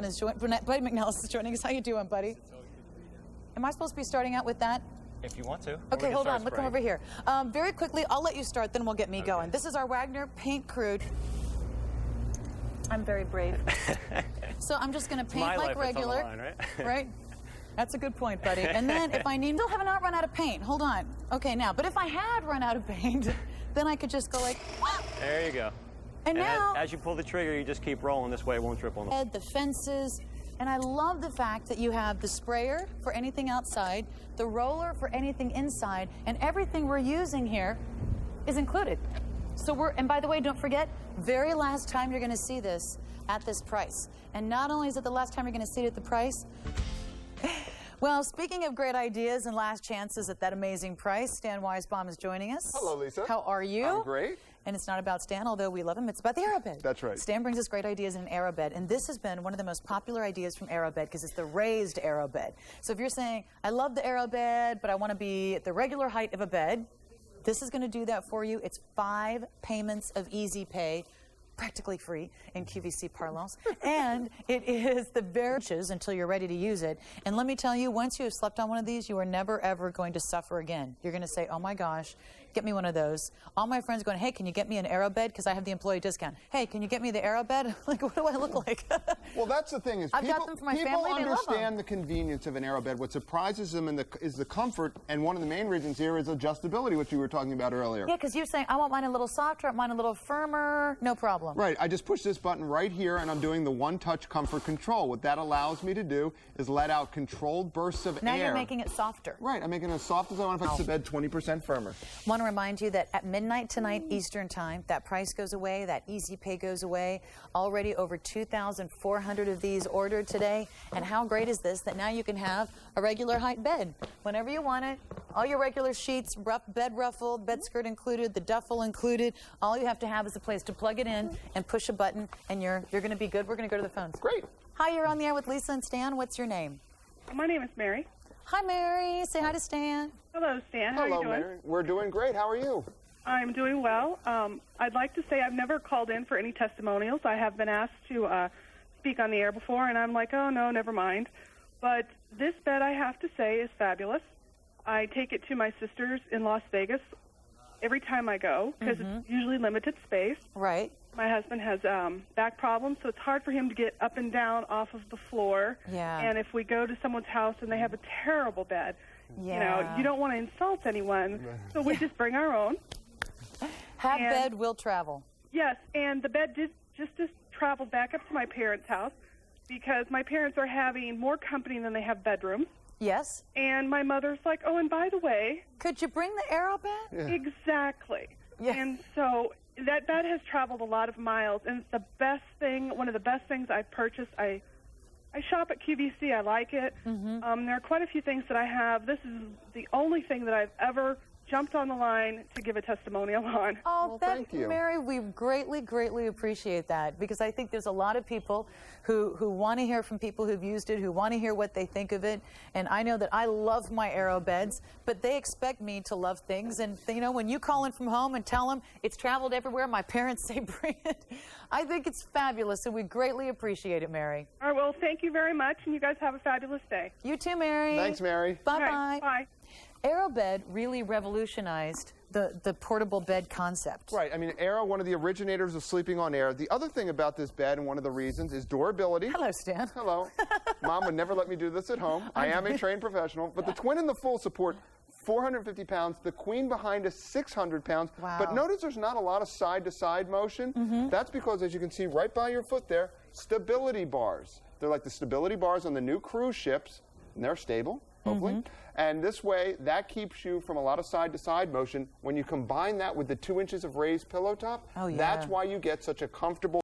Buddy McNellis is joining us. How you doing, buddy? Am I supposed to be starting out with that? If you want to. Okay, hold on. Look, come over here. Very quickly, I'll let you start, then we'll get me going. This is our Wagner Paint Crew. I'm very brave. So I'm just going to paint like regular. Line, right? Right? That's a good point, buddy. And then if I need, still have not run out of paint. Hold on. Okay, now, but if I had run out of paint, then I could just go like, whoop. There you go. And now, as you pull the trigger, you just keep rolling. This way it won't trip on the fences. And I love the fact that you have the sprayer for anything outside, the roller for anything inside, and everything we're using here is included. So and by the way, don't forget, very last time you're going to see this at this price. And not only is it the last time you're going to see it at the price, well, speaking of great ideas and last chances at that amazing price, Stan Weisbaum is joining us. Hello, Lisa. How are you? I'm great. And it's not about Stan, although we love him. It's about the AeroBed. That's right. Stan brings us great ideas in an AeroBed, and this has been one of the most popular ideas from AeroBed because it's the raised AeroBed. So if you're saying, I love the AeroBed, but I want to be at the regular height of a bed, this is going to do that for you. It's 5 payments of easy pay, practically free in QVC parlance, and it is the inches until you're ready to use it. And let me tell you, once you have slept on one of these, you are never ever going to suffer again. You're going to say, oh my gosh, get me one of those. All my friends going, hey, can you get me an AeroBed? Because I have the employee discount. Hey, can you get me the AeroBed? Like, what do I look like? Well, that's the thing is I've got them for my people family. They love them. understand the convenience of an AeroBed. What surprises them is the comfort, and one of the main reasons here is adjustability, which you were talking about earlier. Yeah, because you're saying, I want mine a little softer, I want mine a little firmer, no problem. Right, I just push this button right here, and I'm doing the one-touch comfort control. What that allows me to do is let out controlled bursts of Now air. you're making it softer. Right, I'm making it as soft as I want. If I the bed 20% firmer. Want to remind you that at midnight tonight, Eastern Time, that price goes away, that easy pay goes away. Already over 2,400 of these ordered today. And how great is this that now you can have a regular height bed whenever you want it. All your regular sheets, bed ruffled, bed skirt included, the duffel included. All you have to have is a place to plug it in and push a button, and you're going to be good. We're going to go to the phones. Great. Hi, you're on the air with Lisa and Stan. What's your name? My name is Mary. Hi, Mary. Say hi to Stan. Hello, Stan. How are you doing? Mary. We're doing great. How are you? I'm doing well. I'd like to say I've never called in for any testimonials. I have been asked to speak on the air before, and I'm like, oh, no, never mind. But this bed, I have to say, is fabulous. I take it to my sisters in Las Vegas every time I go because it's usually limited space. Right. My husband has back problems, so it's hard for him to get up and down off of the floor. Yeah. And if we go to someone's house and they have a terrible bed, Yeah. you know, you don't want to insult anyone, so we just bring our own. Bed will travel. Yes, and the bed did just travel back up to my parents' house because my parents are having more company than they have bedrooms. Yes. And my mother's like, oh, and by the way. Could you bring the AeroBed? Yeah. Exactly. Yeah. And so that bed has traveled a lot of miles, and it's the best thing, one of the best things I've purchased. I shop at QVC. I like it. There are quite a few things that I have. This is the only thing that I've ever jumped on the line to give a testimonial on. Oh, Well, thank you. Mary, we greatly, greatly appreciate that because I think there's a lot of people who want to hear from people who've used it, who want to hear what they think of it. And I know that I love my AeroBeds, but they expect me to love things. And, you know, when you call in from home and tell them it's traveled everywhere, my parents say bring it. I think it's fabulous, and we greatly appreciate it, Mary. All right, well, thank you very much, and you guys have a fabulous day. You too, Mary. Thanks, Mary. Bye-bye. All right, bye. AeroBed really revolutionized the portable bed concept. Right. I mean, Aero, one of the originators of sleeping on air. The other thing about this bed, and one of the reasons, is durability. Hello, Stan. Hello. Mom would never let me do this at home. I am a trained professional. But the twin and the full support 450 pounds. The queen behind us, 600 pounds. Wow. But notice there's not a lot of side-to-side motion. That's because, as you can see right by your foot there, stability bars. They're like the stability bars on the new cruise ships, and they're stable, hopefully. And this way, that keeps you from a lot of side-to-side motion. When you combine that with the 2 inches of raised pillow top, Oh, yeah. that's why you get such a comfortable